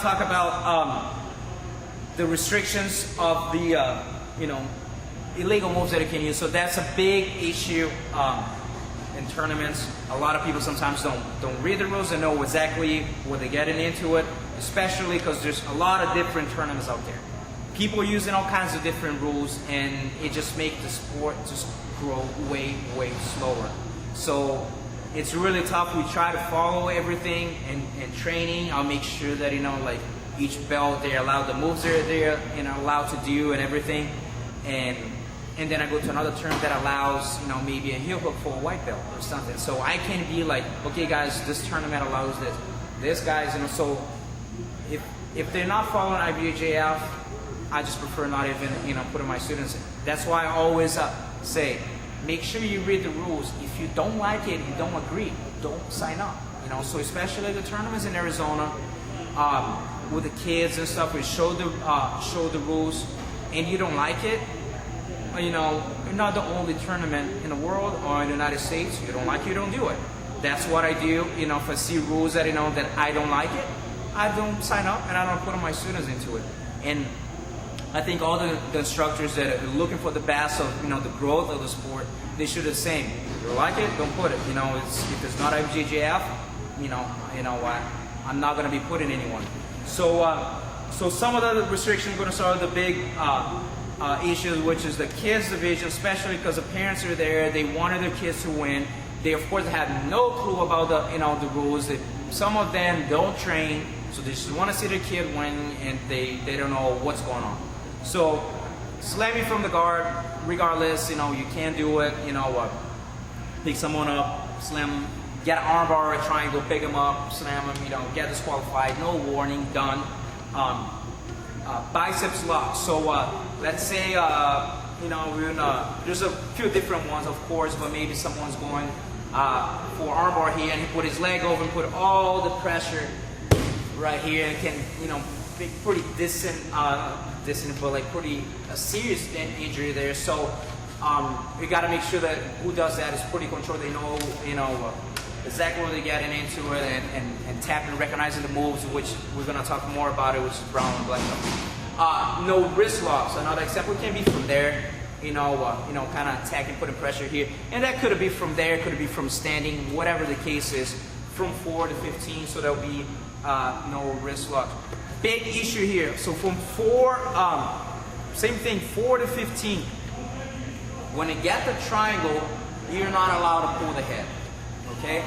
to talk about the restrictions of the illegal moves that you can use. So that's a big issue in tournaments. A lot of people sometimes don't read the rules and know exactly what they're getting into it, especially because there's a lot of different tournaments out there. People using all kinds of different rules, and it just makes the sport just grow way slower. So it's really tough. We try to follow everything in training. I'll make sure that like each belt they're allowed the moves they're allowed to do and everything, and then I go to another term that allows maybe a heel hook for a white belt or something. So I can be like, okay guys, this tournament allows this guys, so if they're not following IBJJF, I just prefer not even putting my students in. That's why I always say, make sure you read the rules. If you don't like it, you don't agree, don't sign up. So especially the tournaments in Arizona with the kids and stuff, we show the rules, and you don't like it. You're not the only tournament in the world or in the United States. You don't like it, you don't do it. That's what I do. If I see rules that that I don't like it, I don't sign up and I don't put my students into it. And I think all the instructors that are looking for the best of the growth of the sport, they should do the same. If you like it, don't put it. If it's not IBJJF, I'm not going to be putting anyone. So some of the restrictions are going to start with the big issues, which is the kids division, especially because the parents are there. They wanted their kids to win. They of course have no clue about the rules. Some of them don't train, so they just want to see their kid win, and they don't know what's going on. So slamming from the guard, regardless, you can do it. Pick someone up, slam, get an arm bar or a triangle, pick them up, slam them, get disqualified, no warning, done. Biceps lock. So let's say there's a few different ones, of course, but maybe someone's going for arm bar here, and he put his leg over and put all the pressure right here, and can be pretty distant, but like pretty serious injury there. So we got to make sure that who does that is pretty controlled. They know exactly what they're getting into it, and tapping, recognizing the moves, which we're gonna talk more about it, which is brown and black belt. No wrist locks. Another example can be from there, kind of attacking, putting pressure here, and that could be from there, could be from standing, whatever the case is, from 4 to 15. So there'll be no wrist locks. Big issue here. So from 4, same thing, 4 to 15. When you get the triangle, you're not allowed to pull the head. Okay,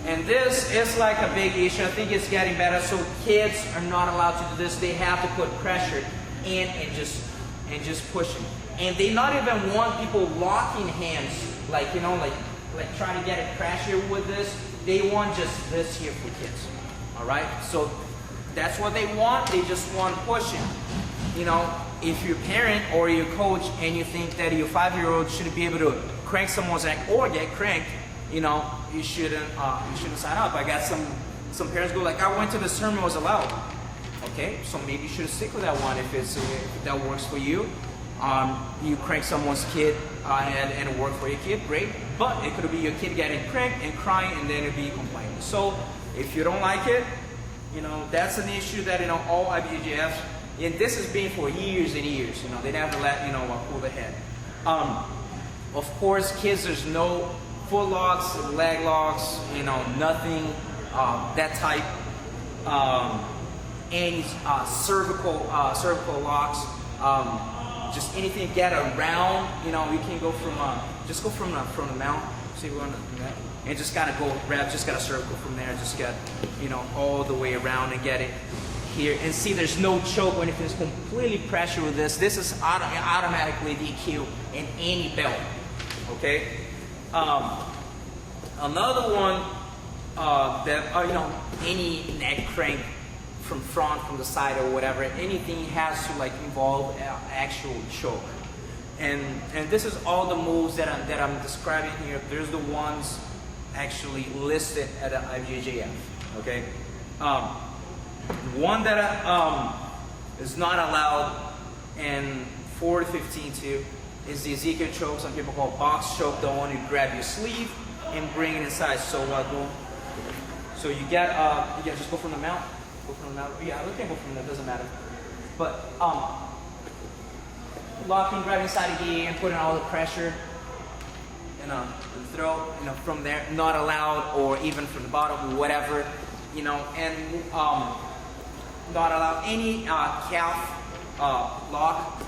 and this is like a big issue. I think it's getting better. So kids are not allowed to do this. They have to put pressure in and just pushing. And they not even want people locking hands, like trying to get a pressure with this. They want just this here for kids. All right. So that's what they want. They just want pushing. If you're a parent or you're a coach and you think that your 5-year-old shouldn't be able to crank someone's neck or get cranked, you shouldn't sign up. I got some parents go like, I went to this tournament, was allowed. Okay, so maybe you should stick with that one if that works for you. You crank someone's kid and it worked for your kid, great. But it could be your kid getting cranked and crying, and then it'd be complaining. So if you don't like it, that's an issue that all IBJJFs, and this has been for years and years. They never let pull the head. Of course, kids, there's no foot locks, leg locks, nothing that type. Any cervical locks, just anything to get around. You can go from just go from the mount. See, we're on the neck, and just kind of go grab, just got a circle from there, just get all the way around and get it here. And see, there's no choke or anything. It's completely pressure with this. This is automatically DQ in any belt. Okay. Another one that any neck crank from front, from the side, or whatever, anything has to involve actual choke. And this is all the moves that I'm describing here. There's the ones actually listed at the IBJJF. Okay. One that is not allowed in 4 to 15 too is the Ezekiel choke. Some people call box choke, the one you grab your sleeve and bring it inside. So you just go from the mount, Go from that. Yeah, we can go from there. Doesn't matter. But locking, grabbing side of gear, and putting all the pressure. The throw, from there, not allowed, or even from the bottom, whatever, and not allowed any calf lock.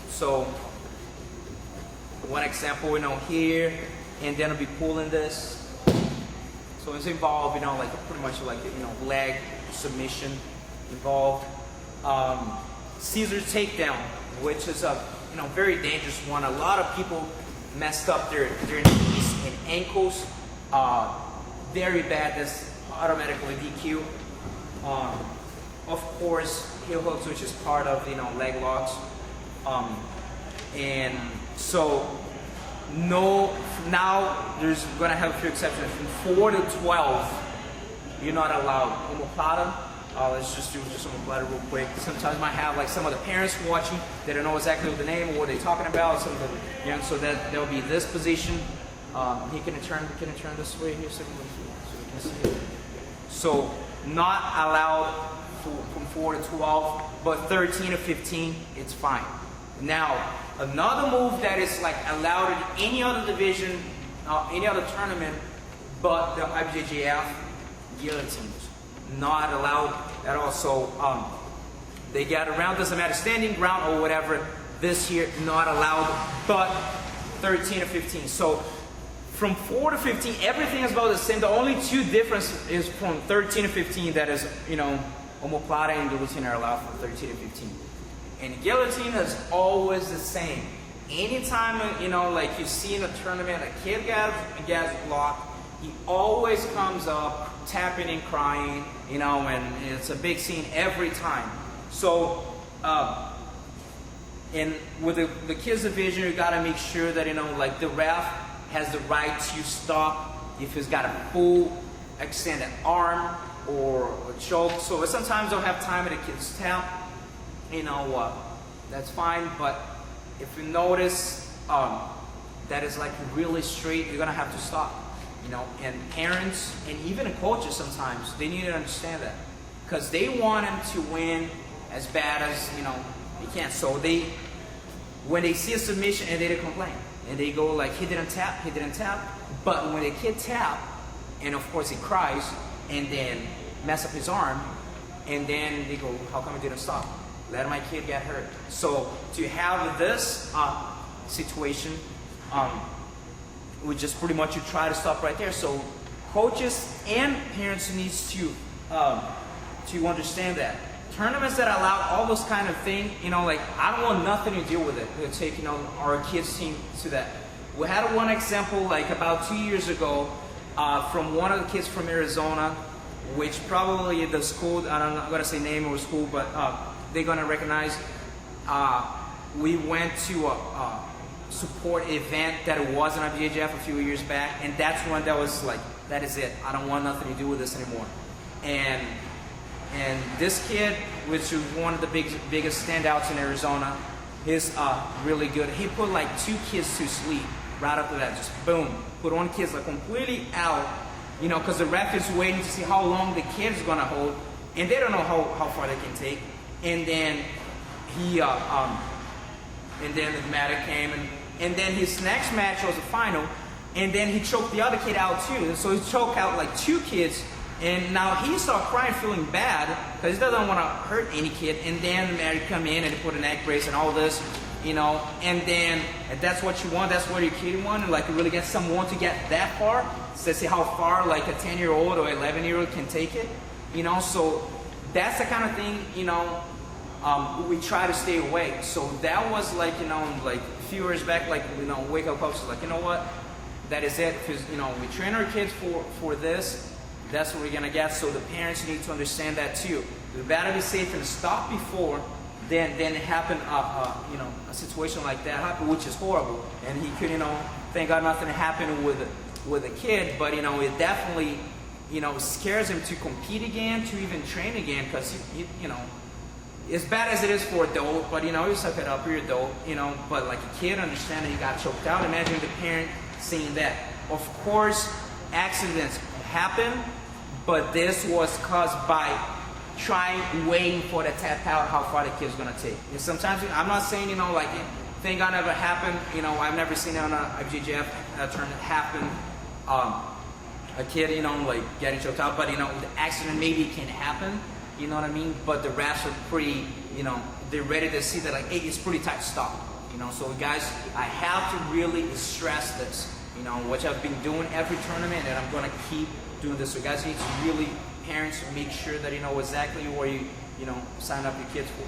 So one example, here, and then I'll be pulling this. So it's involved, like pretty much like leg submission involved. Scissor takedown, which is a very dangerous one. A lot of people messed up their knees and ankles. Very bad. That's automatically DQ. Of course, heel hooks, which is part of leg locks. And so no, now there's gonna have a few exceptions. From 4 to 12, you're not allowed. Omoplata. Let's just do omoplata real quick. Sometimes I might have like some of the parents watching, they don't know exactly what the name or what they're talking about. Some of the, so that there'll be this position. He can turn this way here so we can see it. So not allowed from 4 to 12, but 13 to 15, it's fine. Now, another move that is like allowed in any other division, any other tournament, but the IBJJF, guillotines. Not allowed at all. So they get around, doesn't matter, standing ground or whatever. This here, not allowed, but 13 to 15. So from 4 to 15, everything is about the same. The only two difference is from 13 to 15. That is, omoplata and guillotine are allowed from 13 to 15. And guillotine is always the same. Anytime, like you see in a tournament, a kid gets blocked, he always comes up tapping and crying, and it's a big scene every time. So, and with the kids division, you gotta make sure that, like the ref has the right to stop if he's got a full extended arm or a choke. So sometimes don't have time and the kids tap, that's fine. But if you notice that is like really straight, you're gonna have to stop. And parents and even coaches sometimes, they need to understand that, because they want him to win as bad as they can. So when they see a submission and they complain and they go like, he didn't tap, but when the kid tap and of course he cries and then mess up his arm, and then they go, how come he didn't stop? Let my kid get hurt. So to have this situation, we just pretty much you try to stop right there. So coaches and parents needs to understand that tournaments that allow all those kind of things, like I don't want nothing to do with it. We'll take our kids team to that. We had one example like about 2 years ago from one of the kids from Arizona, which probably the school, I'm not gonna say name or school, but they're gonna recognize. We went to a support event that it was on IBJJF a few years back, and that's when that was like, that is it. I don't want nothing to do with this anymore. And this kid, which was one of the biggest standouts in Arizona, he's really good. He put like 2 kids to sleep right after that. Just boom, put one kid like completely out, because the ref is waiting to see how long the kid's gonna hold, and they don't know how far they can take. And then he and then the matter came, and then his next match was the final, and then he choked the other kid out too. So he choked out like 2 kids, and now he started crying, feeling bad, because he doesn't want to hurt any kid. And then the matter come in and they put a neck brace and all this, and then if that's what you want, that's what your kid want, and like you really get someone to get that far, so see how far like a 10-year-old or 11-year-old can take it, so that's the kind of thing, we try to stay away. So that was like, like a few years back, like, wake up coaches like, what, that is it, because, we train our kids for this, that's what we're gonna get. So the parents need to understand that too. We better be safe and stop before then it happened, a situation like that happened, which is horrible. And he could, thank God nothing happened with a kid, but, it definitely, scares him to compete again, to even train again, because, as bad as it is for adult, but you suck it up, you're adult, but like a kid, understand that you got choked out. Imagine the parent seeing that. Of course, accidents happen, but this was caused by trying, waiting for the tap out how far the kid's gonna take. And sometimes, I'm not saying, you know, like, thank God never happened. You know, I've never seen it on a IBJJF tournament happen. A kid, you know, like getting choked out, but you know, the accident maybe can happen. You know what I mean? But the refs are pretty, you know, they're ready to see that, like, hey, it's pretty tight stop. You know, so guys, I have to really stress this. You know, which I've been doing every tournament, and I'm gonna keep doing this. So guys need to really, parents, make sure that you know exactly where you know, sign up your kids for.